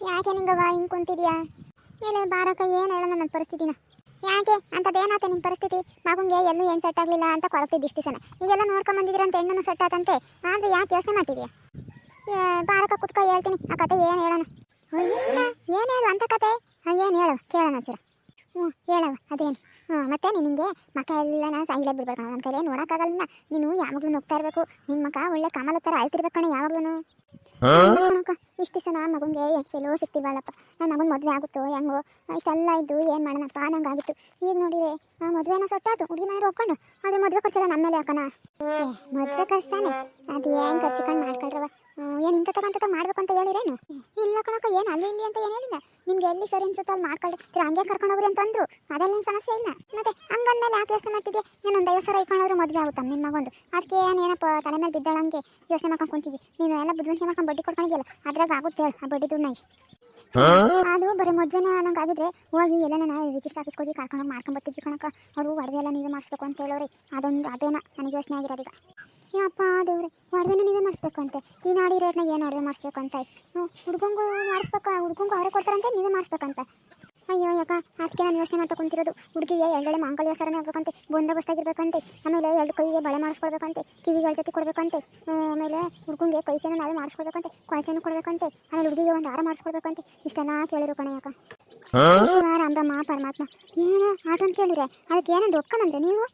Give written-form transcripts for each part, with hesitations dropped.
ಯಾಕೆ ನಿಂಗವ್ವ ಹಿಂಗೆ ಕುಂತಿದ್ಯಾ? ಮೇಲೆ ಬಾರಕ ಏನು ಹೇಳೋಣ ನನ್ನ ಪರಿಸ್ಥಿತಿನ? ಯಾಕೆ ಅಂಥದ್ದೇನಾತ ನಿಮ್ಮ ಪರಿಸ್ಥಿತಿ? ಮಗುಂಗೆ ಎಲ್ಲೂ ಏನು ಸೆಟ್ ಆಗಲಿಲ್ಲ ಅಂತ ಕೊರಗ್ತಿದ್ದು ಇಷ್ಟು ದಿವಸನ. ಈಗೆಲ್ಲ ನೋಡ್ಕೊಂಬಂದಿದ್ದೀರ ಅಂತ ಹೆಣ್ಣನ್ನು ಸೆಟ್ ಆತಂತೆ. ಆದರೆ ಯಾಕೆ ಯೋಚನೆ ಮಾಡ್ತಿದ್ಯಾ? ಬಾರಕ ಕುತ್ಕ ಹೇಳ್ತೀನಿ ಆ ಕತೆ ಏನು ಹೇಳೋಣ. ಏನು ಹೇಳು ಅಂತ ಕತೆ? ಏನು ಹೇಳು ಕೇಳೋಣ ಚೂರ. ಹೇಳವ ಅದೇನು? ಮತ್ತೆ ನಿನಗೆ ಮಕ್ಕ ಎಲ್ಲ ಇಲ್ಲೇ ಬಿಡ್ಬೇಕು. ನನ್ನ ಕೈಲೇ ನೋಡೋಕ್ಕಾಗಲ್ಲ. ನೀನು ಯಾವಾಗಲೂ ನೋಗ್ತಾ ಇರಬೇಕು. ನಿನ್ನ ಮಕ್ಕ ಒಳ್ಳೆ ಕಮಲ ಥರ ಅಳ್ತಿರ್ಬೇಕು ಕಣೆ ಯಾವಾಗ್ಲೂ. ಇಷ್ಟು ದಿವಸ ನಾ ಮಗುಂಗೆ ಎಕ್ಸೆಲ್ಲೋ ಸಿಗ್ತೀವಲ್ಲಪ್ಪ. ನನ್ನ ಮಗನ ಮದುವೆ ಆಗುತ್ತೋ ಹೆಂಗೋ ಇಷ್ಟೆಲ್ಲ ಇದ್ದು ಏನು ಮಾಡೋಣಪ್ಪ ನಂಗಾಗಿತ್ತು. ಈಗ ನೋಡಿರಿ ಮದುವೆನ ಸೊಟ್ಟಾತು, ಹುಡುಗಿ ಮನೆಯವ್ರು ಒಪ್ಕೊಂಡು. ಆದರೆ ಮದುವೆ ಖರ್ಚೆಲ್ಲ ನಮ್ಮ ಮೇಲೆ ಹಾಕೋಣ. ಮದುವೆ ಖರ್ಚು ತಾನೆ, ಅದು ಏನು ಖರ್ಚಿಕೊಂಡು ಮಾಡ್ಕೊಳ್ರವ. ಏನು ಇಂಥ ತಗೊಂತ ಮಾಡ್ಬೇಕು ಅಂತ ಹೇಳಿರೇನು? ಇಲ್ಲ ಕಣಕ್ಕ, ಏನು ಅಲ್ಲಿ ಇಲ್ಲಿ ಅಂತ ಏನು ಹೇಳಿಲ್ಲ. ನಿಮ್ಗೆ ಎಲ್ಲಿ ಸರಿ ಅನ್ಸುತ್ತೋ ಅಲ್ಲಿ ಮಾಡ್ಕೊಳ್ಳಿ, ಹಂಗೆ ಕರ್ಕೊಂಡೋಗ್ರಿ ಅಂತಂದ್ರು. ಅದಲ್ಲೇನು ಸಮಸ್ಯೆ ಇಲ್ಲ. ಮತ್ತೆ ಹಂಗಂದ್ಮೇಲೆ ಯಾಕೆ ಯೋಚನೆ ಮಾಡ್ತಿದ್ದೆ? ನೀನು ಒಂದು 50 ಸಾವಿರ ಇಟ್ಕೊಂಡ್ರೆ ಮದುವೆ ಆಗುತ್ತಾ ನಿನ್ನ ಮಗೊಂದು? ಅದಕ್ಕೆ ಏನಪ್ಪ ತಲೆ ಮೇಲೆ ಬಿದ್ದಾಳಂಗೆ ಯೋಚನೆ ಮಾಡ್ಕೊಂಡು ಕುಂತಿದ್ದಿ. ನೀನು ಎಲ್ಲ ಬುದ್ಧಿವಂತಿಕೆ ಮಾಡ್ಕೊಂಡು ಬಡ್ಡಿ ಕೊಡ್ಕೊಂಡಿದ್ಯಲ್ಲ, ಅದ್ರಾಗ ಆಗುತ್ತೆ ಹೇಳು ಆ ಬಡ್ಡಿ ದುಡ್ಡು. ಅದು ಬರೀ ಮದುವೆನ ನಂಗೆ ಆಗಿದ್ರೆ ಹೋಗಿ ಎಲ್ಲ ನಾನು ರಿಜಿಸ್ಟರ್ ಆಫೀಸ್ಗೆ ಹೋಗಿ ಕರ್ಕೊಂಡೋಗಿ ಮಾಡ್ಕೊಂಬರ್ತಿದ್ವಿ ಕಣಕ್ಕ. ಅವರು ಒಡವೆ ಎಲ್ಲ ನೀವೇ ಮಾಡಿಸ್ಬೇಕು ಅಂತ ಹೇಳೋರಿ. ಅದೇನ ನನಗೆ ಯೋಚನೆ ಆಗಿರೋದೀಗ. ಯಪ್ಪ ದೇವ್ರೆ, ಒಡವೆನೂ ನೀವೇ ಮಾಡಿಸ್ಬೇಕು ಅಂತೆ. ಈ ನಾಡಿ ರೇಟ್ನ ಏನು ಒಡವೆ ಮಾಡಿಸ್ಬೇಕು ಅಂತ ಹುಡ್ಗಂಗೂ ಮಾಡಿಸ್ಬೇಕು. ಹುಡ್ಗಂಗೂ ಅವರೇ ಕೊಡ್ತಾರಂತೆ, ನೀವೇ ಮಾಡಿಸ್ಬೇಕಂತ. ಅಯ್ಯೋ ಯಾಕ, ಅದಕ್ಕೆ ನಾನು ಯೋಚನೆ ಮಾಡ್ತಾ ಕುಂತಿರೋದು. ಹುಡುಗಿಗೆ 2 ಮಾಂಗಲ್ಯ ಸರನೇ ಆಗಬೇಕಂತೆ, ಬಂದೋಬಸ್ತಾಗಿರ್ಬೇಕಂತೆ. ಆಮೇಲೆ 2 ಕೈಗೆ ಬಳೆ ಮಾಡಿಸ್ಕೊಡ್ಬೇಕಂತೆ, ಕಿವಿಗಳ ಜೊತೆ ಕೊಡಬೇಕಂತೆ. ಆಮೇಲೆ ಹುಡ್ಗಂಗೆ ಕೈ ಚೇನು ನಾವೇ ಮಾಡಿಸ್ಕೊಡ್ಬೇಕಂತೆ, ಕೊಳ ಚೇನು ಕೊಡಬೇಕಂತೆ. ಆಮೇಲೆ ಹುಡುಗಿಗೆ ಒಂದು ಹಾರ ಮಾಡಿಸ್ಕೊಡ್ಬೇಕಂತೆ. ಇಷ್ಟೆಲ್ಲ ಕೇಳಿರು ಕಣೆ ಯಾಕ. ರಾಮರಮ್ಮ ಪರಮಾತ್ಮ ಏನು ಆಟ ಅಂತ ಕೇಳಿದ್ರೆ ಅದಕ್ಕೆ ಏನಂದು ಒಪ್ಕೊಂಡ್ರೆ ನೀವು?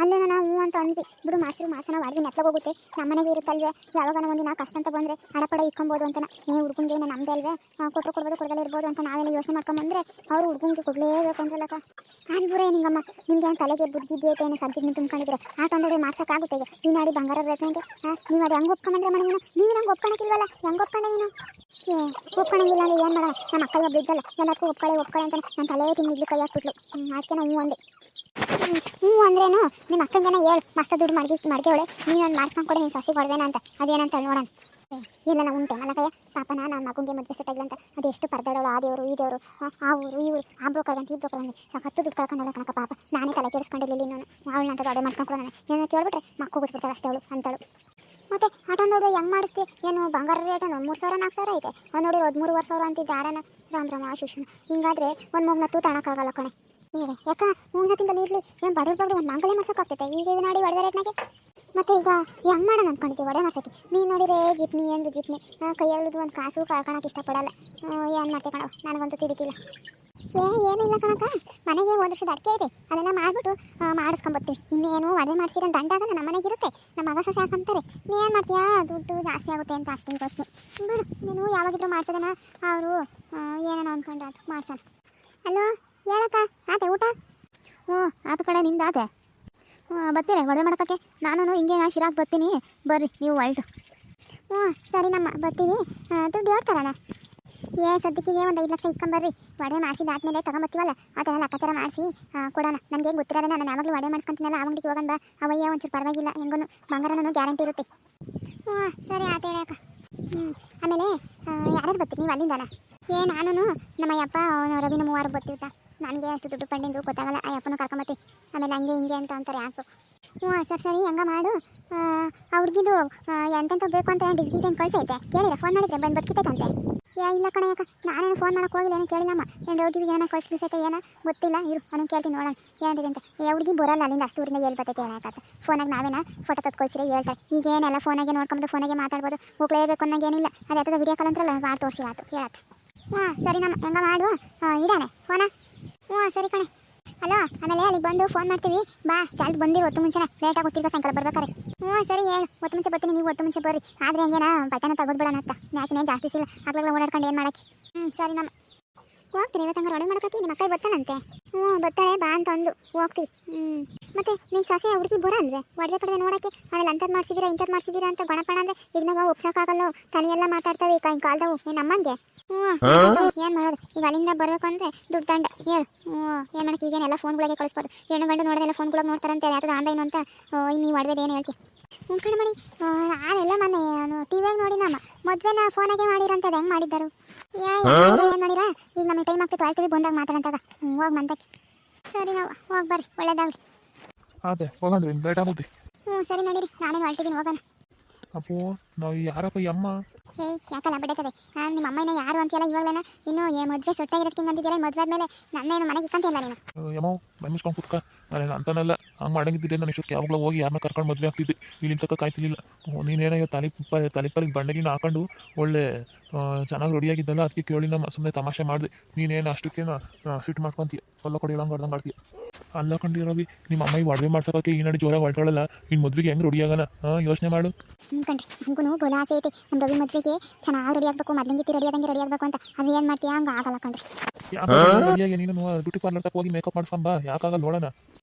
ಅಲ್ಲೇನ ನಾವು ಅಂತ ಅಂದ್ವಿ. ಬಿಡು ಮಾಡ್ಸೋಣ ವಾಡ್ವಿ ನೆತ್ಲಾಗ ಹೋಗುತ್ತೆ. ನಮ್ಮನೆಗೆ ಇರುತ್ತಲ್ವೇ, ಯಾವಾಗ ಒಂದು ನಾ ಕಷ್ಟ ಅಂತ ಬಂದರೆ ಅಡಪಡ ಇಕ್ಕೊಬೋದು ಅಂತ. ಹುಡ್ಗಂಗೆ ನಮ್ಮದೇ ಅಲ್ವೇ, ಕೊಟ್ಟರು ಕೊಡ್ಬೋದು ಕೊಡದಲ್ಲೇ ಇರ್ಬೋದು ಅಂತ ನಾವೆಲ್ಲ ಯೋಚನೆ ಮಾಡ್ಕೊಂಬಂದ್ರೆ ಅವರು ಹುಡ್ಗಂಗೆ ಕೊಡಲೇಬೇಕು ಅಂದ್ರಲ್ಲಕ್ಕ. ಅದು ಬರೇ ನಿಂಗಮ್ಮ, ನಿಮ್ಗೆ ಏನು ತಲೆಗೆ ಬುದ್ಧಿದ್ದೇತೆ ಏನೋ ಸದ್ಯಕ್ಕೆ ನೀವು ತುಂಬ್ಕೊಂಡಿದ್ರೆ ಆಟ ಅಂದ್ರೆ ಮಾಡ್ಸೋಕ್ಕಾಗುತ್ತೆ. ಈಗ ಈ ನಾಡಿ ಬಂಗಾರ ಬೇಕು ಅಂತ ನೀವು ಅದು ಹೆಂಗೆ ಒಪ್ಕೊಂಡ್ರೆ ಮನೆ ನೀನು ನಂಗೆ ಒಪ್ಕೊಳಕ್ಕಿಲ್ವಲ್ಲ. ಹೆಂಗೆ ಒಪ್ಕೊಂಡೆ ನೀನು? ಒಪ್ಕೊಳಂಗಿಲ್ಲ ಅಂದ್ರೆ ಏನು ಮಾಡೋಣ? ನಮ್ಮ ಅಕ್ಕ ಒಬ್ಬ ಇದ್ದಲ್ಲ, ಎಲ್ಲದಕ್ಕೂ ಒಪ್ಕೊಳ್ಳಿ ಅಂತ ನಾನು ತಲೆ ತಿಂದಿದ್ಲು ಕೈ ಹಾಕ್ಬಿಟ್ಲು. ಅದಕ್ಕೆ ನಾವು ಒಂದೇ ಅಂದ್ರೇನು ನಿಮ್ಮ ಅಕ್ಕಂಗೆನ ಹೇಳು, ಮಸ್ತ ದುಡ್ಡು ಮಡ್ಗೆವಳೆ, ನೀನು ಒಂದು ಮಾಡಿಸ್ಕೊಂಡು ಕೊಡಿ, ನೀನು ಸಸಿ ಕೊಡ್ಬೇನ ಅಂತ. ಅದೇನಂತ ನೋಡೋಣ. ಇಲ್ಲ ನಾವು ಉಂಟೆ ಮಲಕಯ್ಯ ಪಾಪನ ನನ್ನ ಮಗುಂಗೆ ಮದುವೆ ಸೆಟ್ ಆಗಿಲ್ಲ ಅಂತ ಅದೆಷ್ಟು ಪರದಾಡೋಳು. ಆ ದೇವರು ಈ ದೇವರು, ಆ ಊರು ಈ ಊರು, ಆ ಬ್ರೋಕರ್ ಅಂತ ಈ ಬ್ರೋಕರ್ ಅಂತ ಸಾಕತ್ತು ದುಡ್ಡು ಕಳ್ಕೊಂಡಲ್ಲ ಕಣಕ. ಪಾಪ ನಾನೇ ತಲೆ ಕೆಡಿಸ್ಕೊಂಡಿರಲಿಲ್ಲ. ನಾನು ಅವಳನ್ನ ಅಂತ ಅಡೆ ಮಾಡಿಸ್ಕೊಂಡು ಏನೋ ಕೇಳ್ಬಿಟ್ರೆ ಮಕ್ಕಳು ಬಿಟ್ಬಿಡ್ತಾಳೆ ಅಷ್ಟೇ ಅವಳು ಅಂತಳು. ಮತ್ತೆ ಆಟ ನೋಡು ಹೆಂಗೆ ಮಾಡಿಸ್ತಿ? ಏನು ಬಂಗಾರ ರೇಟ್ 3,000 4,000 ಐತೆ. ಅವ್ನು ನೋಡಿ 13,500 ಅಂತಿದ್ದೆ. ಯಾರನ ರಾಮ ಆಶುಷನ್. ಹಿಂಗಾದ್ರೆ ಒಂದು ಮಗನತ್ತು ತಣಕ್ಕಾಗಲ್ಲ ಕಣೆ. ಯಾಕ 3 ತಿಂಗಳು ಇರಲಿ, ಏನು ಬಡವ್ರು ಒಂದು ಮಂಗಲೇ ಮಾಡ್ಸೋಕ್ಕಾಗ್ತೈತೆ ಈಗ ನಾಡಿ ಒಡವೆ ರೇಟ್ನಾಗೆ. ಮತ್ತೆ ಈಗ ಹೆಂಗೆ ಮಾಡೋಣ ಅಂದ್ಕೊಂಡಿದ್ದೀವಿ ಒಡೆ ಮಾಡ್ಸೋಕ್ಕೆ? ನೀನು ನೋಡಿದ್ರೆ ಜಿಪ್ನಿ ಏನು ಜಿಪ್ನಿ ಕೈಯಲ್ಲಿದ್ದು ಒಂದು ಕಾಸು ಕಳ್ಕೊಳಕ್ಕೆ ಇಷ್ಟಪಡಲ್ಲ. ಏನು ಮಾಡ್ತೆ ಕಣವ, ನನಗಂತೂ ತಿಳಿತಿಲ್ಲ. ಏನಿಲ್ಲ ಕಣಕ, ಮನೆಗೆ 1 ವರ್ಷದ ಅಡಿಕೆ ಇದೆ, ಅದನ್ನು ಮಾಡಿಬಿಟ್ಟು ಮಾಡಿಸ್ಕೊಂಬರ್ತೀವಿ. ಇನ್ನೇನು ಒಡವೆ ಮಾಡಿಸಿರೋ ದಂಡ ನಮ್ಮ ಮನೆಗೆ ಇರುತ್ತೆ. ನಮ್ಮ ಮಗ ಸಸಿ ಹಾಕಂತಾರೆ. ನೀನು ಏನು ಮಾಡ್ತೀಯಾ? ದುಡ್ಡು ಜಾಸ್ತಿ ಆಗುತ್ತೆ ಅಂತ ಅಷ್ಟೇ ಯೋಚನೆ ಬಿಡು. ನೀನು ಯಾವಾಗಿದ್ರು ಮಾಡ್ಸೋದನ್ನ ಅವರು ಏನೇನೋ ಅಂದ್ಕೊಂಡು ಅದು ಮಾಡ್ಸೋಣ. ಹಲೋ ಹೇಳಕ್ಕ, ಆತೆ ಊಟ? ಆತ ಕಡೆ ನಿಂದು ಆತೆ. ಬರ್ತೀರಿ ಒಡವೆ ಮಾಡೋಕ್ಕೆ? ನಾನು ಹಿಂಗೆ ಶಿರಾಕ್ ಬರ್ತೀನಿ, ಬರ್ರಿ ನೀವು ಹೊಲ್ಟು. ಸರಿ ನಮ್ಮ ಬರ್ತೀವಿ. ದುಡ್ಡು ಹೇಳ್ತಾರಣ್ಣ? ಸದ್ಯಕ್ಕೆ ಒಂದು 5 ಲಕ್ಷ ಇಕ್ಕೊಂಬರ್ರಿ. ಒಡವೆ ಮಾಡಿಸಿದಾದ್ಮೇಲೆ ತಗೊಂಬರ್ತೀವಲ್ಲ ಅದೆಲ್ಲ ಲೆಕ್ಕಾಚಾರ ಮಾಡಿಸಿ ಕೊಡೋಣ. ನನಗೆ ಏನು ಗೊತ್ತಿರೋಣ, ನಾನು ಯಾವಾಗಲೂ ಒಡವೆ ಮಾಡಿಸ್ಕೊಂತೀನಲ್ಲ ಆ ಅಂಗಡಿಗೆ ಹೋಗೋಣ ಬಾ. ಅವಯ್ಯ ಒಂಚೂರು ಪರವಾಗಿಲ್ಲ, ಹೆಂಗೂ ಬಂಗಾರನೂ ಗ್ಯಾರಂಟಿ ಇರುತ್ತೆ. ಸರಿ ಆತ ಹೇಳಕ್ಕ. ಆಮೇಲೆ ಯಾರ್ಯಾರು ಬರ್ತೀವಿ ನೀವು ಅಲ್ಲಿಂದನ? ನಾನು ನಮ್ಮ ಅಯ್ಯಪ್ಪ ಅವನು ರವಿನ 3 ಬರ್ತೀವಿ. ನನಗೆ ಅಷ್ಟು ದುಡ್ಡು ಪಂಡಿಂದು ಗೊತ್ತಾಗಲ್ಲ. ಆ ಅಪ್ಪನೂ ಕರ್ಕೊಂಬತ್ತಿ. ಆಮೇಲೆ ಹಂಗೆ ಹಿಂಗೆ ಅಂತ ಅಂತಾರೆ ಯಾಕೆ. ಸರಿ ಹಂಗೆ ಮಾಡು. ಆ ಹುಡುಗಿದು ಎಂತೆಂತ ಬೇಕು ಅಂತ ಏನು ಡಿಸ್ಗಿಸೇನು ಕಳಿಸೈತೆ ಕೇಳಿರ? ಫೋನ್ ಮಾಡಿದ್ರೆ ಬಂದು ಬರ್ಕಿತೈತಂತೆ. ಇಲ್ಲ ಕಣ ಯಾಕೆ, ನಾನೇನು ಫೋನ್ ಮಾಡೋಕೆ ಹೋಗಿಲ್ಲ, ಏನು ಕೇಳಿಲ್ಲಮ್ಮ. ಏನು ರೋಗಿಗೆ ಏನೋ ಕಳಿಸ್ಲಿಸೈತೆ ಏನೋ ಗೊತ್ತಿಲ್ಲ. ಇರು ನಾನು ಕೇಳ್ತೀನಿ ನೋಡೋಣ ಏನಿದೆ ಅಂತ. ಹುಡುಗಿ ಬರೋಲ್ಲ ಅಲ್ಲಿಂದ, ಅಷ್ಟು ಊರಿಂದ ಎಲ್ಲಿ ಬರ್ತೈತೆ ಹೇಳಕ್ಕೆ. ಫೋನಾಗ ನಾವೇನ ಫೋಟೋ ತಕ್ಕೊಳ್ಸಿರ ಹೇಳ್ತಾರೆ. ಈಗೇನೆಲ್ಲ ಫೋನಾಗೆ ನೋಡ್ಕೊಂಡು ಫೋನಾಗೆ ಮಾತಾಡ್ಬೋದು. ಹೋಗ್ಲೇಬೇಕು ಅನ್ನೋಂಗೇನಿಲ್ಲ. ಅದು ಯಾತದ ವಿಡಿಯೋ ಕಾಲ್ ಅಂತಾರಲ್ಲ ಮಾಡಿ ತೋರಿಸಿ ಆಯ್ತು ಹೇಳತ್ತೆ. ಸರಿ ನಮ್ಮ ಹೆಂಗ ಮಾಡು. ಇಡಾನೆ ಫೋನ. ಸರಿ ಕಣೆ. ಹಲೋ, ಆಮೇಲೆ ಅಲ್ಲಿಗೆ ಬಂದು ಫೋನ್ ಮಾಡ್ತೀವಿ ಬಾ. ಚಾಲ್ದು ಬಂದಿರು, ಹೊತ್ತು ಮುಂಚೆನೇ ಲೇಟ್ ಆಗುತ್ತಿಲ್ವ ಸಾಯಂಕಾಲ ಬರ್ಬೇಕಾರೆ. ಸರಿ ಹೇಳು, ಹೊತ್ತು ಮುಂಚೆ ಬರ್ತೀನಿ, ನೀವು ಹೊತ್ತು ಮುಂಚೆ ಬರ್ರಿ. ಆದರೆ ಹಂಗೇನಾ ಬಟ್ಟೆನ ತೆಗೆದ್ಬಿಡೋಣ ಅಂತ. ಯಾಕೆ ಜಾಸ್ತಿ ಸಿಲ್ಲ ಆಗ್ಲೆಲ್ಲ ಓಡಾಡ್ಕೊಂಡು ಏನು ಮಾಡೋಕ್ಕೆ. ಸರಿ ನಮ್ಮ ಹೋಗ್ತೀನಿ ಇವತ್ತು. ಹಂಗಾರೆ ಒಡವೆ ಮಾಡ್ಕೊತಿ ನಿಮ್ಮ ಅಕ್ಕ ಬರ್ತಾನಂತೆ. ಬರ್ತಾಳೆ ಬಾ ಅಂತ ಅಂದು ಹೋಗ್ತೀವಿ. ಮತ್ತೆ ನಿನ್ನ ಸೊಸೆ ಹುಡುಗಿ ಬರಲ್ವೇ ಒಡವೆ ಕಡೆ ನೋಡೋಕ್ಕೆ? ಆಮೇಲೆ ಅಂಥದ್ದು ಮಾಡಿಸಿದ್ದೀರಾ ಇಂಥದ್ದು ಮಾಡಿಸಿದ್ದೀರಾ ಅಂತ ಗಣಪಣ ಅಂದರೆ ಈಗ ನಾವು ಒಪ್ಸೋಕ್ಕಾಗಲ್ಲ. ತಲೆಯೆಲ್ಲ ಮಾತಾಡ್ತವೆ ಈಗ ಕಾಲ್ದವು ನೀನು ನಮ್ಮಂಗೆ. ಏನು ಮಾಡೋದು ಈಗ? ಅಲ್ಲಿಂದ ಬರಬೇಕು ಅಂದರೆ ದುಡ್ಡು ದಂಡ ಹೇಳು. ಏನು ಮಾಡೋಕ್ಕೆ? ಈಗೇನೆಲ್ಲ ಫೋನ್ಗಳಿಗೆ ಕಳಿಸ್ಬೋದು. ಹೆಣ್ಣು ಗಂಡು ನೋಡೋದೆಲ್ಲ ಫೋನ್ಗಳಿಗೆ ನೋಡ್ತಾರಂತೆ. ಯಾವ್ದು ಆನ್ಲೈನ್ ಅಂತ ನೀವು ಒಡವೆದು ಏನು ಹೇಳ್ತೀವಿ? ಕಣೆ ಮಣಿ, ನಾನೆಲ್ಲ ಮೊನ್ನೆ ಟಿವಿಯಾಗ ನೋಡಿ ನಮ್ಮ ಮದುವೆನ ಫೋನಾಗೆ ಮಾಡಿರಂತದ್ದು ಹೆಂಗೆ ಮಾಡಿದ್ದರು? ಏನು ಮಾಡಿರಾ? ಈಗ ನಮಗೆ ಟೈಮ್ ಆಗ್ತಿತ್ತು, ಆಳ್ತೀವಿ ಬಂದಾಗ ಮಾತಾಡಂತಾಗ. ಹೋಗಿ ಮಂತಕ್ಕೆ. ಸರಿ ನಾವು ಹೋಗಿ ಬರ್ರಿ, ಒಳ್ಳೇದಾಗಲಿ. ಅದೇ ಹೋಗಂದ್ರಿ ಲೇಟ್ ಆಗುತ್ತೆ. ಸರಿ ನಡೀರಿ, ನಾನೇ ಹೊರಟಿದ್ದೀನಿ, ಹೋಗೋಣ. ಅಪ್ಪೋ ನಾವು ಯಾರಪ್ಪ ಅಮ್ಮ? ಏಯ್ ಯಾಕಲ್ಲ ಬಿಡತದೆ ನಿಮ್ಮ ಅಮ್ಮನ ಯಾರು ಅಂತೆಲ್ಲ ಇವಾಗಲೇನ ಇನ್ನು ಮದುವೆ ಸೊಟ್ಟಾಗಿರೋದಕ್ಕೆ ಹಿಂಗೆ ಅಂತಿದ್ದೀರ ಮದುವೆ ಆದಮೇಲೆ ನನ್ನೇನು ಮನೆಗೆ ಇಕ್ಕಂತಿಲ್ಲ ನೀನು. ಯಮೋ ಬಂದಿಸ್ಕೊಂಡು ಕುತ್ಕ ನಾನು ಅಂತಾನೆಲ್ಲ ಹಂಗೆ ಮಾಡಂಗಿದ್ದಿದ್ದೆ ನಾನು ಇಷ್ಟೊತ್ತಿಗೆ ಯಾವಾಗಲೂ ಹೋಗಿ ಯಾರನ್ನ ಕರ್ಕೊಂಡು ಮದುವೆ ಆಗ್ತಿದ್ದೆ ಇಲ್ಲಿ ತನಕ ಕಾಯ್ತಿರ್ಲಿಲ್ಲ. ನೀನೇನೋ ತಲೆಪಾಲಿಗೆ ಬಂಡೆಗಿನ ಹಾಕೊಂಡು ಒಳ್ಳೆ ಚೆನ್ನಾಗಿ ರೆಡಿಯಾಗಿದ್ದಲ್ಲ ಅದಕ್ಕೆ ಕೇಳಿ ನಮ್ಮ ಸುಮ್ಮನೆ ತಮಾಷೆ ಮಾಡಿದೆ. ನೀನೇನು ಅಷ್ಟಕ್ಕೇನು ಸಿಟ್ಟು ಮಾಡ್ಕೊತೀಯ ಹೊಲ ಕೊಡಿ ಹೇಳಂಗೆ ಹೊಡೆದಂಗೆ ಆಡ್ತೀಯ. ಅಲ್ಲ ಕಂಡಿರೋವಿ ನಿಮ್ಮ ಅಮ್ಮಗೆ ಒಡವೆ ಮಾಡ್ಸೋಕೆ ಈ ನಡಿ ಜೋರಾಗಿ ಹೊರಟೋಳಲ್ಲ ಇನ್ನು ಮದುವೆಗೆ ಹೆಂಗೆ ರೆಡಿ ಆಗೋಣ ಯೋಚನೆ ಮಾಡು. ಕಣ್ರಿ ನನಗೂ ಬೋಲ ಆಸೆ ಐತಿ ನಮ್ಮ ರವಿ ಮದುವೆಗೆ ಚೆನ್ನಾಗಿ ರೆಡಿ ಆಗಬೇಕು ಮೊದಲಿಂಗಿತ್ತು ರೆಡಿ ಆಗಬೇಕು ಅಂತ ಅದು ಏನು ಮಾಡ್ತೀಯಾ ಹಂಗೆ ಆಗಲ್ಲ ಕಣ್ರಿ. ರೆಡಿಯಾಗಿ ನೀನು ಬ್ಯೂಟಿ ಪಾರ್ಲರ್ ತಕ್ಕ ಹೋಗಿ ಮೇಕಪ್ ಮಾಡ್ಸಂಬ ಯಾಕಾಗಲ್ಲ ನೋಡೋಣ.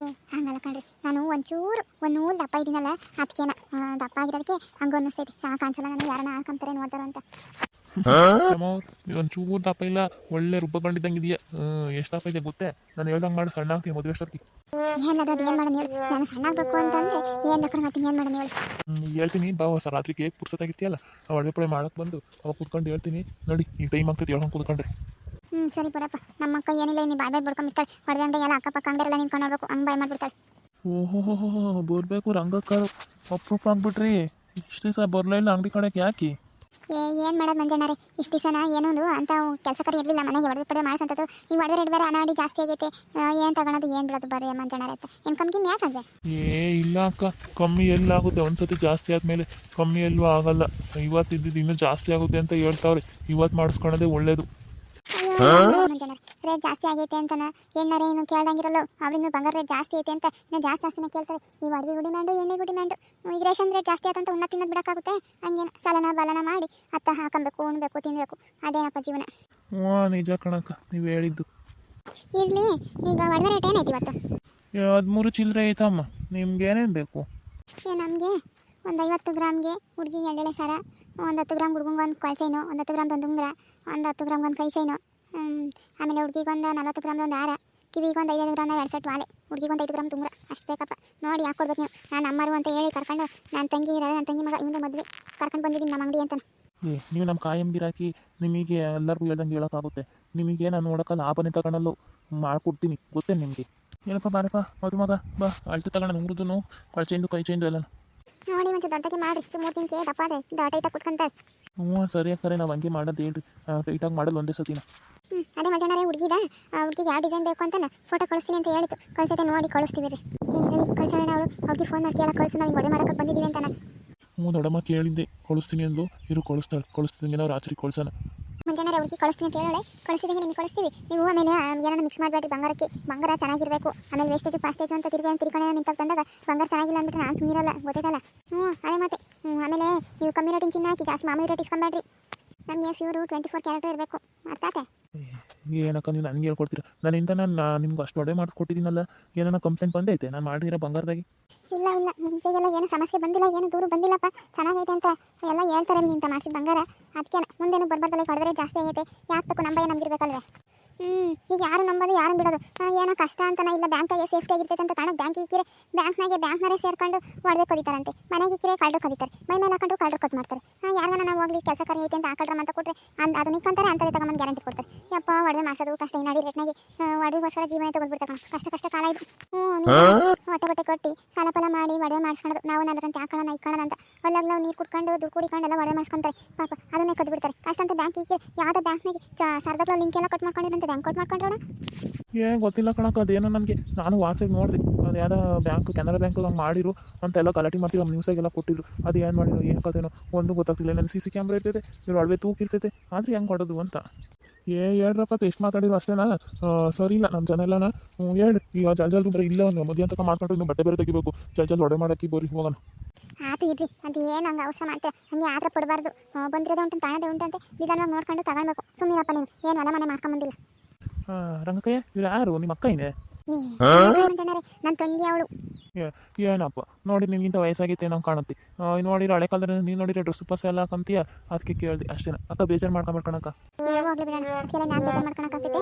ಹಂಗಲ್ಲ ಕಣ್ರಿ ನಾನು ಒಂದು ನೂರು ದಪ್ಪ ಇದ್ದೀನಲ್ಲ ಅದಕ್ಕೇನ ದಪ್ಪ ಆಗಿರೋದಕ್ಕೆ ಹಂಗೆ ಅನ್ನಿಸ್ತೈತಿ ಚೆನ್ನಾಗಿ ಕಾಣಿಸಲ್ಲ ನನಗೆ ಯಾರನ್ನ ಆಡ್ಕೊಂತಾರೆ ನೋಡ್ತಾರ ಅಂತ. ಒಂಚೂರು ದಪ್ಪ ಇಲ್ಲ ಒಳ್ಳೆ ರುಬ್ಬಕೊಂಡಿದ್ದಂಗೆ ಇದೆಯಾ ಎಷ್ಟು ದಪ್ಪ ಇದೆ ಗೊತ್ತೇ ನಾನು ಹೇಳ್ದಂಗೆ ಮಾಡಿ ಸಣ್ಣ ಆಗ್ತೀವಿ ಮದುವೆ ಅಷ್ಟೊತ್ತಿಗೆ. ಏನದು ಏನು ಮಾಡೋಣ ಹೇಳಿ ನಾನು ಸಣ್ಣ ಆಗಬೇಕು ಅಂತಂದ್ರೆ ಏನು ಬೇಕಾದ್ರೆ ಮಾಡ್ತೀನಿ ಏನು ಮಾಡೋಣ ಹೇಳಿ. ಹೇಳ್ತೀನಿ ಬಾ ಹೊಸ ರಾತ್ರಿಗೆ ಪುರ್ಸತ್ತಾಗಿರ್ತೀಯಲ್ಲ ಆ ಒಡವೆ ಪಡೆ ಮಾಡಕ್ಕೆ ಬಂದು ಅವಾಗ ಕೂತ್ಕೊಂಡು ಹೇಳ್ತೀನಿ ನೋಡಿ ಈ ಟೈಮ್ ಆಗ್ತೈತೆ ಹೇಳ್ಕೊಂಡು ಕೂತ್ಕೊಂಡ್ರೆ. ಸರಿ ಬರಪ್ಪ ನಮ್ಮ ಅಕ್ಕ ಏನಿಲ್ಲ ನೀನು ಬಾಯ್ ಬಾಯ್ ಬಿಡ್ಕೊಂಡ್ಬಿಡ್ತಾಳೆ ಹೊಡೆದ ಅಂಗಡಿ ಎಲ್ಲ ಅಕ್ಕಪಕ್ಕ ಅಂಗಡಿ ನಿಂತ್ಕೊಂಡು ನೋಡ್ಬೇಕು ಹಂಗೆ ಬಾಯ್ ಮಾಡಿಬಿಡ್ತಾಳೆ. ಓಹೋ ಬರಬೇಕು ರಂಗಕ್ಕ ಅಪ್ರೂಪ ಆಗ್ಬಿಟ್ರಿ ಇಷ್ಟು ದಿವಸ ಬರಲೇ ಇಲ್ಲ ಅಂಗಡಿ ಕಡೆಗೆ ಯಾಕೆ? ಏನು ಮಾಡೋದು ಮಂಜಣ್ಣರೇ ಇಷ್ಟು ದಿವಸನ ಏನೊಂದು ಅಂತ ಕೆಲಸಕರು ಇರಲಿಲ್ಲ ಮನೆಗೆ ಒಡವೆ ಪಡೆ ಮಾಡಿಸಂಥದ್ದು ಈಗ ಒಡವೆ ರೇಟ್ ಬೇರೆ ಅನಾಡಿ ಜಾಸ್ತಿ ಆಗೈತೆ ಏನು ತಗೊಳೋದು ಏನು ಬಿಡೋದು ಬರ್ರಿ ಮಂಜಣ್ಣರೇ ಅಂತ ಏನು ಕಮ್ಮಿ ಯಾಕಂದ್ರೆ ಇಲ್ಲ ಅಕ್ಕ ಕಮ್ಮಿ ಎಲ್ಲಾಗುತ್ತೆ ಒಂದ್ಸತಿ ಜಾಸ್ತಿ ಆದಮೇಲೆ ಕಮ್ಮಿ ಎಲ್ಲೂ ಆಗಲ್ಲ. ಇವತ್ತು ಇದ್ದಿದ್ದು ಇನ್ನೂ ಜಾಸ್ತಿ ಆಗುತ್ತೆ ಅಂತ ಹೇಳ್ತಾವ್ರೆ ಇವತ್ತು ಮಾಡಿಸ್ಕೊಳ್ಳೋದೇ ಒಳ್ಳೇದು. ಮಂಜಣ್ಣರೇ ರೇಟ್ ಜಾಸ್ತಿ ಆಗೈತೆ ಅಂತನ ಎಣ್ಣಾರೆ ಇನ್ನು ಕೇಳ್ದಂಗಿರಲ್ಲ ಅವ್ರಿಂದ ಬಂಗಾರ ರೇಟ್ ಜಾಸ್ತಿ ಐತೆ ಅಂತ ಇನ್ನು ಜಾಸ್ತಿನೇ ಕೇಳ್ತಾರೆ. ಈ ಒಡವೆ ಗುಡಿ ಮ್ಯಾಂಡು ಎಣ್ಣೆ ಗುಡಿ ಮ್ಯಾಂಡು ಈಗ ರೇಷನ್ ರೇಟ್ ಜಾಸ್ತಿ ಆಯ್ತಂತ ಉಣ್ಣ ತಿನ್ನೋದು ಬಿಡೋಕ್ಕಾಗುತ್ತೆ ಹಂಗೇನು ಸಾಲನ ಬಲನ ಮಾಡಿ ಅತ್ತ ಹಾಕೊಬೇಕು ಉಣ್ಬೇಕು ತಿನ್ನಬೇಕು ಅದೇನಪ್ಪ ಜೀವನ. ನಿಜ ಕಣಕ್ಕ ನೀವು ಹೇಳಿದ್ದು. ಇರಲಿ ಈಗ ಒಡವೆ ರೇಟ್ ಏನೈತಿ ಇವತ್ತು? 13 ಚಿಲ್ಲರೆ ಐತಮ್ಮ ನಿಮ್ಗೆ ಏನೇನು ಬೇಕು? ನಮಗೆ ಒಂದು 50 ಗ್ರಾಮ್ಗೆ ಹುಡುಗಿ ಎಳ್ಳೆಳೆ ಸರ, ಒಂದು 10 ಗ್ರಾಮ್ ಹುಡುಗಂಗೆ ಒಂದು ಕೊಳ್ ಚೈನು, ಒಂದು 10 ಗ್ರಾಮ್ದು ಒಂದು ಉಂಗುರ, ಒಂದು 10 ಗ್ರಾಮ್ಗೆ ಒಂದು ಕೈ ಚೈನು, ಆಮೇಲೆ ಹುಡುಗಿಗೆ ಒಂದು 40 ಗ್ರಾಮ್ದು ಒಂದು ಹಾರ, ಕಿವಿಗೆ ಒಂದು 5 ಗ್ರಾಮ್ನ 2 ಸೆಟ್ ವಾಲೆ, ಹುಡುಗಿಗೆ ಒಂದು 5 ಗ್ರಾಮ್ ಉಂಗುರ ಅಷ್ಟು ಬೇಕಪ್ಪ. ನೋಡಿ ಹಾಕ್ಕೊಡ್ಬೇಕು ನೀವು. ನಾನು ಅಮ್ಮರು ಅಂತ ಹೇಳಿ ಕರ್ಕೊಂಡು ನನ್ನ ತಂಗಿ ಮಗ ಇವಂದೇ ಮದುವೆ ಕರ್ಕೊಂಡು ಬಂದಿದ್ದೀನಿ ನಮ್ಮ ಅಂಗಡಿ ಅಂತ. ನೀವು ನಮ್ಮ ಕಾಯಂ ಗಿರಾಕಿ ನಿಮಗೆ ಎಲ್ಲರಿಗೂ ಹೇಳ್ದಂಗೆ ಹೇಳೋಕ್ಕಾಗುತ್ತೆ. ನಿಮಗೆ ನಾನು ನೋಡೋಕ್ಕಲ್ಲ ಆಪನೆ ತಗೊಳಲ್ಲೂ ಮಾಡ್ಕೊಡ್ತೀನಿ ಗೊತ್ತೇ ನಿಮಗೆ. ಏನಪ್ಪ ಬಾರಪ್ಪ ಮಗ ಬಾ ಅಳ್ತು ತಗೋಣ ಉಂಗುರದೂ ಕೊಳ್ ಚೈಂದು ಕೈ ಚೈಂದು ಎಲ್ಲ ನೋಡಿ ಮತ್ತೆ ದೊಡ್ಡಕ್ಕೆ ಮಾಡಿ 3 ದಿನಕ್ಕೆ ದಪ್ಪ ಅದೇ ಟೈಟಾಗಿ ಕುತ್ಕೊಂತಾರೆ. ಸರಿಯಾಗಿ ಕರೆ ನಾವು ಹಂಗೆ ಮಾಡೋದು ಹೇಳ್ರಿ ಟೈಟಾಗಿ ಮಾಡೋದು ಒಂದೇ ಸತಿನ. ಅದೇ ಮಜಾನರೇ ಹುಡುಗಿಗೆ ಯಾವ ಡಿಸೈನ್ ಬೇಕು ಅಂತ ಫೋಟೋ ಕಳಿಸ್ತೀನಿ ಅಂತ ಹೇಳಿತು ಕಳ್ಸತ್ತೆ ನೋಡಿ ಕಳಿಸ್ತೀವಿ ರೀ. ಕಳ್ಸೋಣ ಅವಳು ಅವ್ರಿಗೆ ಫೋನ್ ಮಾಡಿ ಕೇಳೋ ಕಳಿಸು ನಾವು ಒಡೆ ಮಾಡೋಕೆ ಬಂದಿದ್ದೀವಿ ಅಂತಾನೆ. ದೊಡ್ಡಮ್ಮ ಕೇಳಿದ್ದೆ ಕಳಿಸ್ತೀನಿ ಅಂದು ಇರು ಕಳಿಸ್ತೀನಿ ನಾವು ರಾತ್ರಿ ಕಳ್ಸೋಣ. ಮುಂಜಾನೆ ಅವ್ರಿಗೆ ಕಳಿಸ್ತೀನಿ ಅಂತ ಹೇಳೋಳೆ ಕಳಿಸಿದಂಗೆ ನಿಮ್ಗೆ ಕಳಿಸ್ತೀವಿ. ನೀವು ಆಮೇಲೆ ಏನಾರು ಮಿಕ್ಸ್ ಮಾಡಬೇಡಿ ಬಂಗಾರ ಚೆನ್ನಾಗಿರಬೇಕು. ಆಮೇಲೆ ವೇಸ್ಟೇಜು ಫಾಸ್ಟೇಜು ಅಂತ ತಿರ್ಕೊಂಡು ನಿಂತಾಗ ತಂದಾಗ ಬಂಗಾರ ಚೆನ್ನಾಗಿಲ್ಲ ಅಂದ್ಬಿಟ್ರೆ ನಾನು ಸುಮ್ಮನಿರಲ್ಲ ಗೊತ್ತೈತಲ್ಲ. ಅದೇ ಮತ್ತೆ ಆಮೇಲೆ ನೀವು ಕಮ್ಮಿ ರೇಟಿನ ಚಿನ್ನ ಹಾಕಿ ಜಾಸ್ತಿ ಮಾಮೂಲಿ ರೇಟ್ ಇಸ್ಕೊಂಬೇಡ್ರಿ. ನಮಗೆ ಫ್ಯೂರು 24 ಕ್ಯಾರೆಟ್ ಇರಬೇಕು ಅರ್ಥ ಆತೆ? ಏನಕ್ಕ ನೀವು ನನಗೆ ಹೇಳ್ಕೊಡ್ತೀರಾ? ನನ್ನಿಂದ ನಾನು ನಿಮ್ಗೆ ಅಷ್ಟು ಒಡೆ ಮಾಡಿಕೊಟ್ಟಿದ್ದೀನಲ್ಲ ಏನಾರ ಕಂಪ್ಲೇಂಟ್ ಬಂದೈತೆ ನಾನು ಮಾಡಿರೋ ಬಂಗಾರದಾಗಿ? ಇಲ್ಲ ಮುಂಚೆಗೆಲ್ಲ ಏನು ಸಮಸ್ಯೆ ಬಂದಿಲ್ಲ ಏನು ದೂರು ಬಂದಿಲ್ಲಪ್ಪ ಚೆನ್ನಾಗೈತೆ ಅಂತ ಎಲ್ಲ ಹೇಳ್ತಾರೆ ನಿಂತ ಮಾಡಿಸಿದ ಬಂಗಾರ. ಅದಕ್ಕೆ ಮುಂದೇನು ಬರ್ಬಾರ್ದಲ್ಲ ಕಡಿದ್ರೆ ಜಾಸ್ತಿ ಆಗೈತೆ ಯಾಕೆ ಬೇಕು ನಂಬ ನಮ್ಗಿರ್ಬೇಕಲ್ವೇ. ಈಗ ಯಾರು ನಂಬೋದು ಯಾರು ಬಿಡೋದು ಏನೋ ಕಷ್ಟ ಅಂತನ ಇಲ್ಲ ಬ್ಯಾಂಕಾಗೆ ಸೇಫ್ಟಿ ಆಗಿರ್ತೈತೆ ಅಂತ ತಾಣಕ್ಕೆ ಬ್ಯಾಂಕಿಗೆ ಇಕ್ಕಿರೆ ಬ್ಯಾಂಕ್ನಾಗೆ ಸೇರ್ಕೊಂಡು ಒಡವೆ ಕದೀತಾರಂತೆ. ಮನೆಗೆ ಇಕ್ಕಿರೆ ಕಳ್ರು ಕದೀತಾರೆ ಮೈ ಮೇಲೆ ಹಾಕೊಂಡು ಕಳ್ರು ಕಟ್ ಮಾಡ್ತಾರೆ. ಯಾರಿಗಾನ ನಾವು ಹೋಗ್ಲಿ ಕೆಲಸ ಕರಿ ಐತೆ ಅಂತ ಹಾಕಳ್ರಮ್ಮ ಅಂತ ಕೊಟ್ಟರೆ ಅದನ್ನ ಇಕ್ಕಂತಾರೆ ಅಂತಾರೆ ತಗೊಂಬಂದು ಗ್ಯಾರಂಟಿ ಕೊಡ್ತಾರೆ. ಯಪ್ಪ ಒಡವೆ ಮಾಡಿಸೋದು ಕಷ್ಟ ಈ ನಡಿ ರೇಟ್ನಾಗೆ ಒಡವೆಗೋಸ್ಕರ ಜೀವನ ತಗೊಂಡ್ಬಿಡ್ತಾರೆ ಕಷ್ಟ ಕಾಲ ಇದು. ಹೊಟ್ಟೆ ಕೊಟ್ಟು ಸಾಲ ಫಲ ಮಾಡಿ ಒಡವೆ ಮಾಡಿಸ್ಕೊಳ್ಳೋದು ನಾವು ಅದರಂತೆ ಹಾಕೊಳ್ಳೋಣ ಇಕ್ಕೊಳ್ಳೋಣ ಅಂತ ಹೊಲ್ಲಾಗ್ಲೂ ನೀರು ಕುಡ್ಕೊಂಡು ದುಡ್ಡು ಕುಡಿಕೊಂಡು ಎಲ್ಲ ಒಡವೆ ಮಾಡಿಸ್ಕೊಂತಾರೆ ಪಾಪ ಅದನ್ನೇ ಕದ್ಬಿಡ್ತಾರೆ. ಕಷ್ಟ ಅಂತ ಬ್ಯಾಂಕಿಗೆ ಯಾವುದೋ ಬ್ಯಾಂಕ್ನಾಗೆ ಸರ್ದಕ್ಲ ಲಿಂಕ್ ಎಲ್ಲ ಕಟ್ ಮಾಡ್ಕೊಂಡಿರಂತೆ ಬ್ಯಾಂಕ್ ಕಟ್ ಮಾಡ್ಕೊಂಡ್ರೋಣ. ಏನು ಗೊತ್ತಿಲ್ಲ ಕಣಕ್ಕ ಅದೇನೋ ನನಗೆ ನಾನು ವಾಟ್ಸಪ್ ನೋಡಿದೆ ಅದು ಯಾವುದೋ ಬ್ಯಾಂಕ್ ಕೆನರಾ ಬ್ಯಾಂಕ್ ಹಂಗೆ ಮಾಡಿರು ಅಂತೆಲ್ಲ ಗಲಾಟೆ ಮಾಡ್ತೀವಿ ನಮ್ಮ ನ್ಯೂಸಾಗೆಲ್ಲ ಕೊಟ್ಟಿದ್ರು. ಅದು ಏನು ಮಾಡಿದ್ರು ಏನು ಕಥೆನೋ ಒಂದು ಗೊತ್ತಾಗ್ತಿಲ್ಲ. ನನ್ನ CC ಕ್ಯಾಮ್ರಾ ಇರ್ತೈತೆ ಇವ್ರು ಒಡವೆ ತೂಕಿರ್ತೈತೆ ಆದರೆ ಹೆಂಗೆ ಕೊಡೋದು ಅಂತ. ಹೇಳ್ರಪ್ಪ ಎಷ್ಟು ಮಾತಾಡಿದ್ರು ಅಷ್ಟೇನಾ ಸರಿ ಇಲ್ಲ ನಮ್ಮ ಜನ ಎಲ್ಲನ ಹೇಳಿ ಈಗ ಜಲ್ದಿ ಬರೀ ಇಲ್ಲ ಒಂದು ಮದುವೆ ಅಂತ ಮಾಡ್ಕೊಂಡ್ರೆ ಇನ್ನು ಬಟ್ಟೆ ಬೇರೆ ತೆಗಿಬೇಕು ಜಲ್ದಿ ಒಡೆ ಮಾಡೋಕ್ಕೆ ಬೋರಿ ಹೋಗೋಣ. ಆತು ಇಡ್ರಿ ಅದು ಏನು ಹಂಗೆ ಅವಸರ ಮಾಡ್ತೀರ ಹಂಗೆ ಆದ್ರೆ ಪಡಬಾರ್ದು. ಬಂದಿರೋದೇ ಉಂಟು ತಾಣದೇ ಉಂಟಂತೆ ನಿಧಾನವಾಗಿ ನೋಡ್ಕೊಂಡು ತಗೊಳ್ಬೇಕು. ಸುಮ್ಮನಿರಪ್ಪ ನೀನು ಏನು ಹೊಲ ಮನೆ ಮಾಡ್ಕೊಂಬಂದಿಲ್ಲ. ರಂಗಕ್ಕಯ್ಯ ಇವ್ರು ಯಾರು ನಿಮ್ಮ ಅಕ್ಕ ಇದೆ? ಜನರೇ ನನ್ನ ತಂಗಿ ಅವಳು. ಏನಪ್ಪ ನೋಡಿ ನಿನ್ಗಿಂತ ವಯಸ್ಸಾಗೈತೆ ನಾವು ಕಾಣುತ್ತೆ ನೋಡಿರೋ ಹಳೆ ಕಾಲದ ನೀನು ನೋಡಿರೋ ಡ್ರೆಸ್ ಪಸ್ ಎಲ್ಲ ಕಂತೀಯ ಅದಕ್ಕೆ ಕೇಳಿದೆ ಅಷ್ಟೇನ. ಅಕ್ಕ ಬೇಜಾರು ಮಾಡ್ಕೊಂಬರ್ಕಣಕ್ಕ ಹೋಗ್ಲಿ ಬಿಡೋಣ ಅದಕ್ಕೆಲ್ಲ ನಾನು ಬೇಜಾರು ಮಾಡ್ಕೊಳಕ್ಕಾಗ್ತೈತೆ.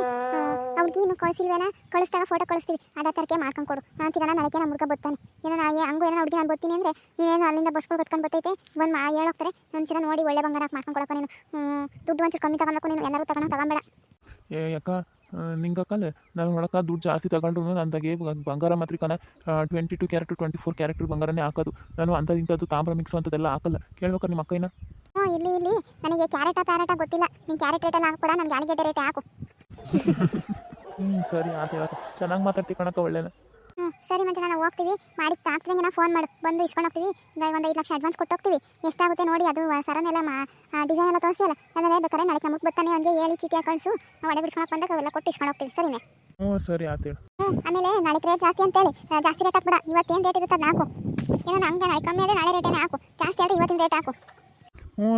ಅವ್ರಿಗೆ ಇನ್ನು ಕಳಿಸಿಲ್ವೇನ ಕಳಿಸ್ದಾಗ ಫೋಟೋ ಕಳಿಸ್ತೀವಿ ಅದೇ ಥರಕ್ಕೆ ಮಾಡ್ಕೊಂಡು ಕೊಡು. ತಿರೋಣ ನಾಳೆಗೆ ನಮ್ಮ ಹುಡುಗ ಬರ್ತಾನೆ ಏನೋ ಹಂಗೂ ಏನೋ ಹುಡುಗಿ ನಾನು ಬರ್ತೀನಿ ಅಂದರೆ ನೀನು ಅಲ್ಲಿಂದ ಬಸ್ಗಳು ಹೊತ್ಕೊಂಡು ಬರ್ತೈತೆ ಬಂದು ಹೇಳೋಗ್ತಾರೆ ನನ್ನ ಚಿನ್ನ ನೋಡಿ ಒಳ್ಳೆ ಬಂಗಾರ ಮಾಡ್ಕೊಂಡು ಕೊಡಪ್ಪ ನೀನು. ದುಡ್ಡು ಒಂಚೂರು ಕಮ್ಮಿ ತಗೊಬೇಕು ನೀನು ಎಲ್ಲರೂ ತಗೊಂಬೇಡ. ಯಾಕ ನಿಂಗಕ್ಕಲ್ಲ ನಾನು ನೋಡೋಕೆ ದುಡ್ಡು ಜಾಸ್ತಿ ತಗೊಂಡ್ರು ನಂದಾಗೆ ಬಂಗಾರ ಮಾತ್ರ ಕಣ 22 ಕ್ಯಾರೆಟ್ 24 ಕ್ಯಾರೆಟ್ ಬಂಗಾರನೇ ಹಾಕೋದು ನಾನು ಅಂಥದ್ದು ಇಂಥದ್ದು ತಾಮ್ರ ಮಿಕ್ಸು ಅಂಥದ್ದೆಲ್ಲ ಹಾಕಲ್ಲ. ಕೇಳ್ಬೇಕಾರೆ ನಿಮ್ಮ ಅಕ್ಕಯ್ಯನ ಹ್ಞೂ ಇಲ್ಲಿ ನನಗೆ ಕ್ಯಾರೆಟ ಗೊತ್ತಿಲ್ಲ ನೀನು ಕ್ಯಾರೆಟ್ ರೇಟಲ್ಲಿ ಹಾಕ್ಬೇಡ, ನನಗೆ ಆಲಿಗೆಡ್ಡೆ ರೇಟೇ ಹಾಕು. ಸರಿ ಆಯ್ತು ಹೇಳಕ್ಕ, ಚೆನ್ನಾಗಿ ಮಾತಾಡ್ತಿ ಕಣಕ್ಕ, ಒಳ್ಳೇನ. ಹ್ಞೂ ಸರಿ ಮಂಜಣ್ಣ, ನಾವು ಹೋಗ್ತೀವಿ. ಮಾಡಿ ಆಗ್ತಿದಂಗೆ ನಾವು ಫೋನ್ ಮಾಡು, ಬಂದು ಇಸ್ಕೊಂಡು ಹೋಗ್ತೀವಿ. ಈಗ ಒಂದು 5 ಲಕ್ಷ ಅಡ್ವಾನ್ಸ್ ಕೊಟ್ಟು ಹೋಗ್ತೀವಿ. ಎಷ್ಟಾಗುತ್ತೆ ನೋಡಿ, ಅದು ಸರನೆಲ್ಲ ಡಿಸೈನ್ ಎಲ್ಲ ತೋರಿಸಿಲ್ಲ. ಅದನ್ನೇ ಬೇಕಾದ್ರೆ ನಾಳೆ ನಮಗೆ ಬರ್ತಾನೆ ಹಂಗೆ ಹೇಳಿ ಚೀಟಿ ಕಳಿಸು, ನಾವು ಒಡೆ ಬಿಡ್ಸ್ಕೊಳಕ್ಕೆ ಬಂದಾಗ ಅವೆಲ್ಲ ಕೊಟ್ಟು ಇಸ್ಕೊಂಡು ಹೋಗ್ತೀವಿ. ಸರಿನೇ? ಸರಿ ಆಯ್ತು ಹೇಳು. ಆಮೇಲೆ ನಾಳೆ ರೇಟ್ ಜಾಸ್ತಿ ಅಂತೇಳಿ ಜಾಸ್ತಿ ರೇಟ್ ಹಾಕ್ಬಿಡ. ಇವತ್ತೇನು ರೇಟ್ ಇರುತ್ತೆ ಅದು ಹಾಕು. ಏನೋ ಹಂಗೆ ನಾಳೆ ಕಮ್ಮಿ ಆದರೆ ನಾಳೆ ರೇಟೇನೆ ಹಾಕು, ಜಾಸ್ತಿ ಆದರೆ ಇವತ್ತಿನ ರೇಟ್ ಹಾಕು.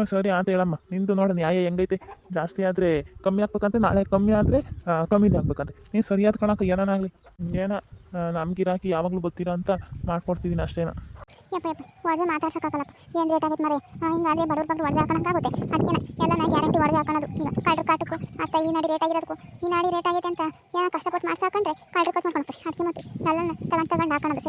ಸರಿ ಆಯ್ತು ಹೇಳಮ್ಮ, ನಿಂದು ನೋಡು ನ್ಯಾಯ ಹೆಂಗೈತೆ. ಜಾಸ್ತಿ ಆದರೆ ಕಮ್ಮಿ ಹಾಕ್ಬೇಕಂತೆ, ನಾಳೆ ಕಮ್ಮಿ ಆದರೆ ಕಮ್ಮಿದು ಹಾಕ್ಬೇಕಂತೆ. ನೀನು ಸರಿಯಾದ ಕಣಕ್ಕ, ಏನಾಗಲಿ ಏನೋ ನಮ್ಮ ಗಿರಾಕಿ ಯಾವಾಗಲೂ ಬರ್ತೀರಾ ಅಂತ ಮಾಡ್ಕೊಡ್ತಿದ್ದೀನಿ ಅಷ್ಟೇನ. ಯಪ್ಪ ಒಡವೆ ಮಾತಾಡ್ಸೋಕ್ಕಾಗಲ್ಲಪ್ಪ, ಏನು ರೇಟ್ ಆಗೈತೆ ಮರೆ. ಹಿಂಗಾದ್ರೆ ಬಡವ್ರ ಬಗ್ಗೆ ಒಡವೆ ಹಾಕೋಣಕ್ಕಾಗುತ್ತೆ. ಅದಕ್ಕೆ ಎಲ್ಲ ನಾ ಗ್ಯಾರಂಟಿ ಒಡವೆ ಹಾಕೋದು. ಈಗ ಕಾಟಕ್ಕೂ ಮತ್ತು ಈ ನಾಡಿ ರೇಟ್ ಆಗಿರೋದಕ್ಕೂ ಈ ನಾಡಿ ರೇಟ್ ಆಗೈತೆ ಅಂತ ಏನೋ ಕಷ್ಟಪಟ್ಟು ಮಾಡ್ಸಿ ಹಾಕೊಂಡ್ರೆ ಕಾಡ್ರು ಕಟ್ ಮಾಡ್ಕೊಳ್ತಾರೆ. ಅದಕ್ಕೆ ಮತ್ತೆ ಎಲ್ಲ ತಗೊಂಡು ಹಾಕೋದು.